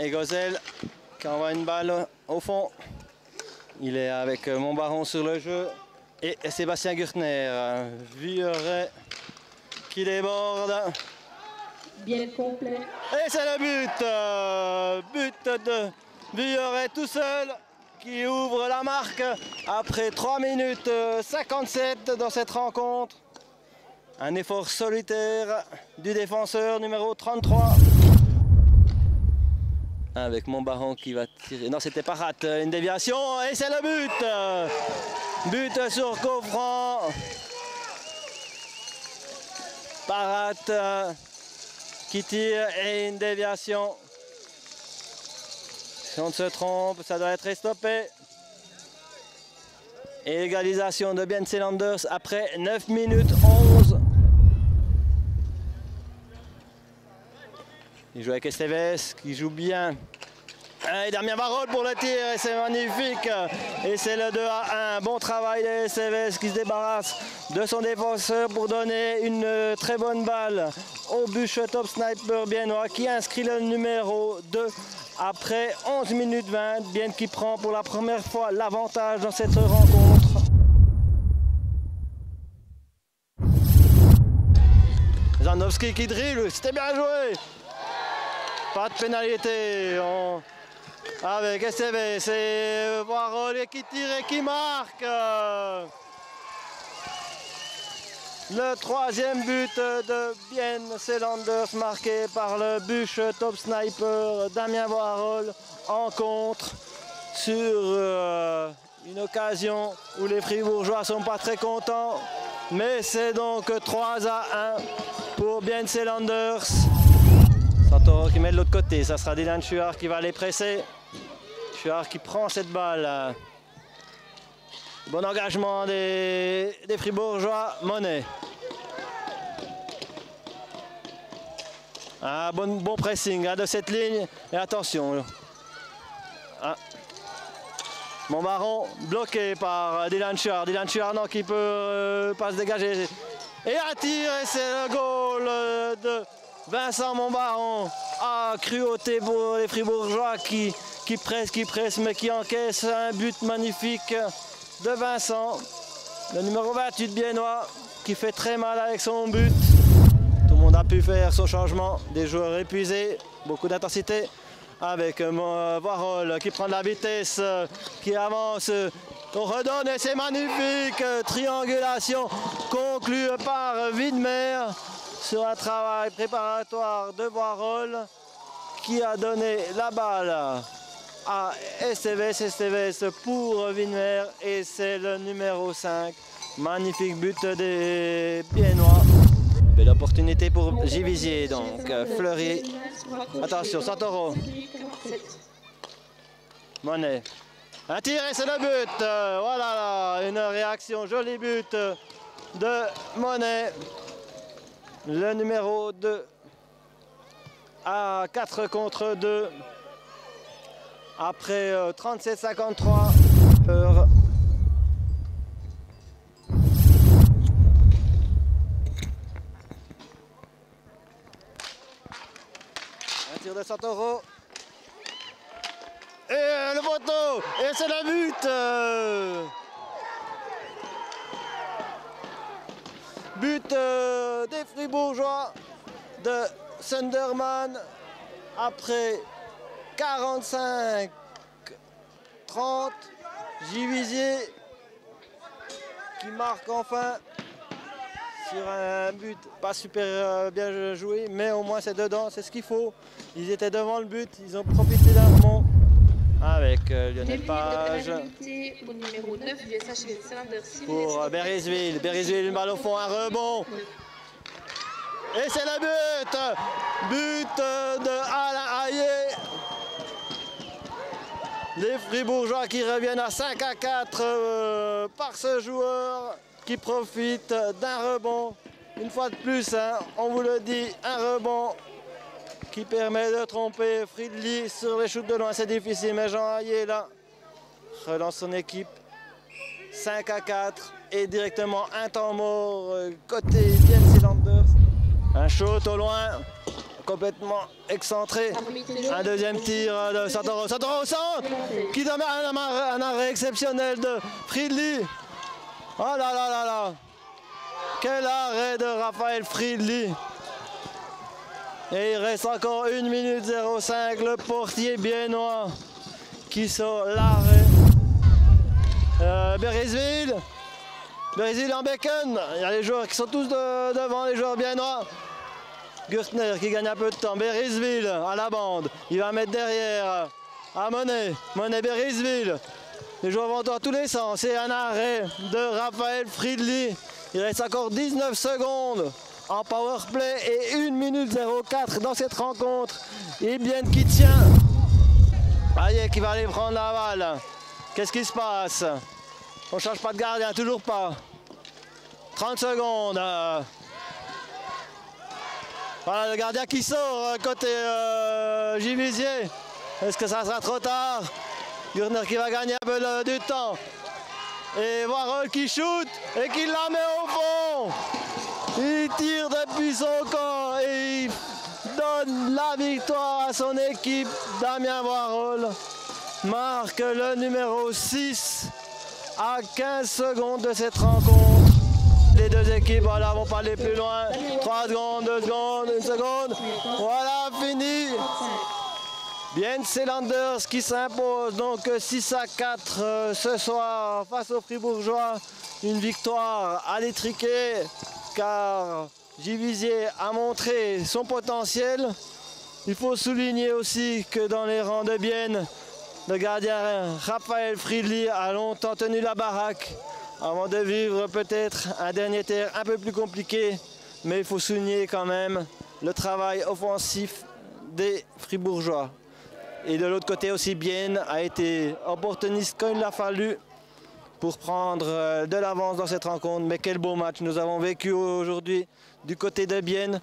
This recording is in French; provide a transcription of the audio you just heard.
Et Gosel qui envoie une balle au fond. Il est avec Montbaron sur le jeu. Et Sébastien Gürtner. Vuilleret qui déborde. Bien complet. Et c'est le but. But de Vuilleret tout seul qui ouvre la marque après 3 minutes 57 dans cette rencontre. Un effort solitaire du défenseur numéro 33. Avec Montbaron qui va tirer. Non, c'était pas rate. Une déviation et c'est le but. But sur coup franc. Parat qui tire et une déviation. Si on ne se trompe, ça doit être stoppé. Et égalisation de Biense Landers après 9 minutes 11. Il joue avec Esteves qui joue bien. Et Damien Varol pour le tir, c'est magnifique. Et c'est le 2-1. Bon travail d'Esteves qui se débarrasse de son défenseur pour donner une très bonne balle au bûche top sniper biennois qui inscrit le numéro 2 après 11 minutes 20. Bienne qui prend pour la première fois l'avantage dans cette rencontre. Zanowski qui dribble, c'était bien joué. Pas de pénalité avec Esteves et Varol qui tire et qui marque. Le 3e but de Biense Landers marqué par le bûche top sniper Damien Varol en contre sur une occasion où les Fribourgeois sont pas très contents. Mais c'est donc 3-1 pour Biense Landers. Santoro qui met de l'autre côté, ça sera Dylan Schuart qui va les presser. Schuart qui prend cette balle. Bon engagement des Fribourgeois. Monet. Ah, bon pressing de cette ligne. Et attention. Ah. Montbaron bloqué par Dylan Schuart. Dylan Schuart non, qui peut pas se dégager. Et un tir et c'est le goal de Vincent Montbaron. Ah, cruauté pour les Fribourgeois qui pressent mais qui encaissent un but magnifique de Vincent. Le numéro 28 biennois qui fait très mal avec son but. Tout le monde a pu faire son changement. Des joueurs épuisés, beaucoup d'intensité. Avec Varol qui prend de la vitesse, qui avance. On redonne et c'est magnifique. Triangulation conclue par Widmer sur un travail préparatoire de Varol qui a donné la balle à Esteves pour Widmer et c'est le numéro 5. Magnifique but des Biennois. Belle opportunité pour Givisier, donc Fleury. Attention, Santoro. Monet. Un tir et c'est le but. Voilà là, une réaction, joli but de Monet. Le numéro 2 à 4 contre 2. Après 37-53. Un tir de Santoro. Et le poteau. Et c'est le but. But des Fribourgeois de Sunderman après 45-30. Givisier qui marque enfin sur un but pas super bien joué, mais au moins c'est dedans, c'est ce qu'il faut. Ils étaient devant le but, ils ont profité d'un rebond avec Lionel Page. Au numéro 9 du SH Biense Landers. Pour Beresville. Beresville, une balle au fond, un rebond. Et c'est le but. But de Alain Hayé. Les Fribourgeois qui reviennent à 5-4 par ce joueur qui profite d'un rebond. Une fois de plus, hein, on vous le dit, un rebond qui permet de tromper Fridley sur les shoots de loin. C'est difficile, mais Jean Hayé là relance son équipe. 5-4 et directement un temps mort côté Biense Landers. Un shot au loin. complètement excentré. Un deuxième tir de Santoro. Santoro au centre qui donne un arrêt exceptionnel de Fridley. Oh là là là là. Quel arrêt de Raphaël Fridley. Et il reste encore 1 minute 05. Le portier biennois qui sort l'arrêt. Beresville en bacon. Il y a les joueurs qui sont tous devant, les joueurs biennois. Gürtner qui gagne un peu de temps. Beresville à la bande. Il va mettre derrière à Monet. Beresville. Les joueurs vont dans tous les sens. C'est un arrêt de Raphaël Fridley. Il reste encore 19 secondes en powerplay et 1 minute 04 dans cette rencontre. Et bien qui tient. Aïe, qui va aller prendre la balle. Qu'est-ce qui se passe? On ne change pas de gardien, toujours pas. 30 secondes. Voilà le gardien qui sort côté Givisier. Est-ce que ça sera trop tard? Gürtner qui va gagner un peu du temps. Et Warhol qui shoot et qui la met au fond. Il tire depuis son corps et il donne la victoire à son équipe. Damien Warhol marque le numéro 6 à 15 secondes de cette rencontre. Les deux équipes, voilà, vont pas aller plus loin. 3 secondes, 2 secondes, 1 seconde. Voilà, fini. Bien Selanders qui s'impose donc 6 à 4 ce soir face aux Fribourgeois. Une victoire à l'étriqué car Givisier a montré son potentiel. Il faut souligner aussi que dans les rangs de Bienne, le gardien Raphaël Fridley a longtemps tenu la baraque avant de vivre peut-être un dernier terre un peu plus compliqué. Mais il faut souligner quand même le travail offensif des Fribourgeois. Et de l'autre côté aussi, Bienne a été opportuniste quand il l'a fallu pour prendre de l'avance dans cette rencontre. Mais quel beau match nous avons vécu aujourd'hui du côté de Bienne.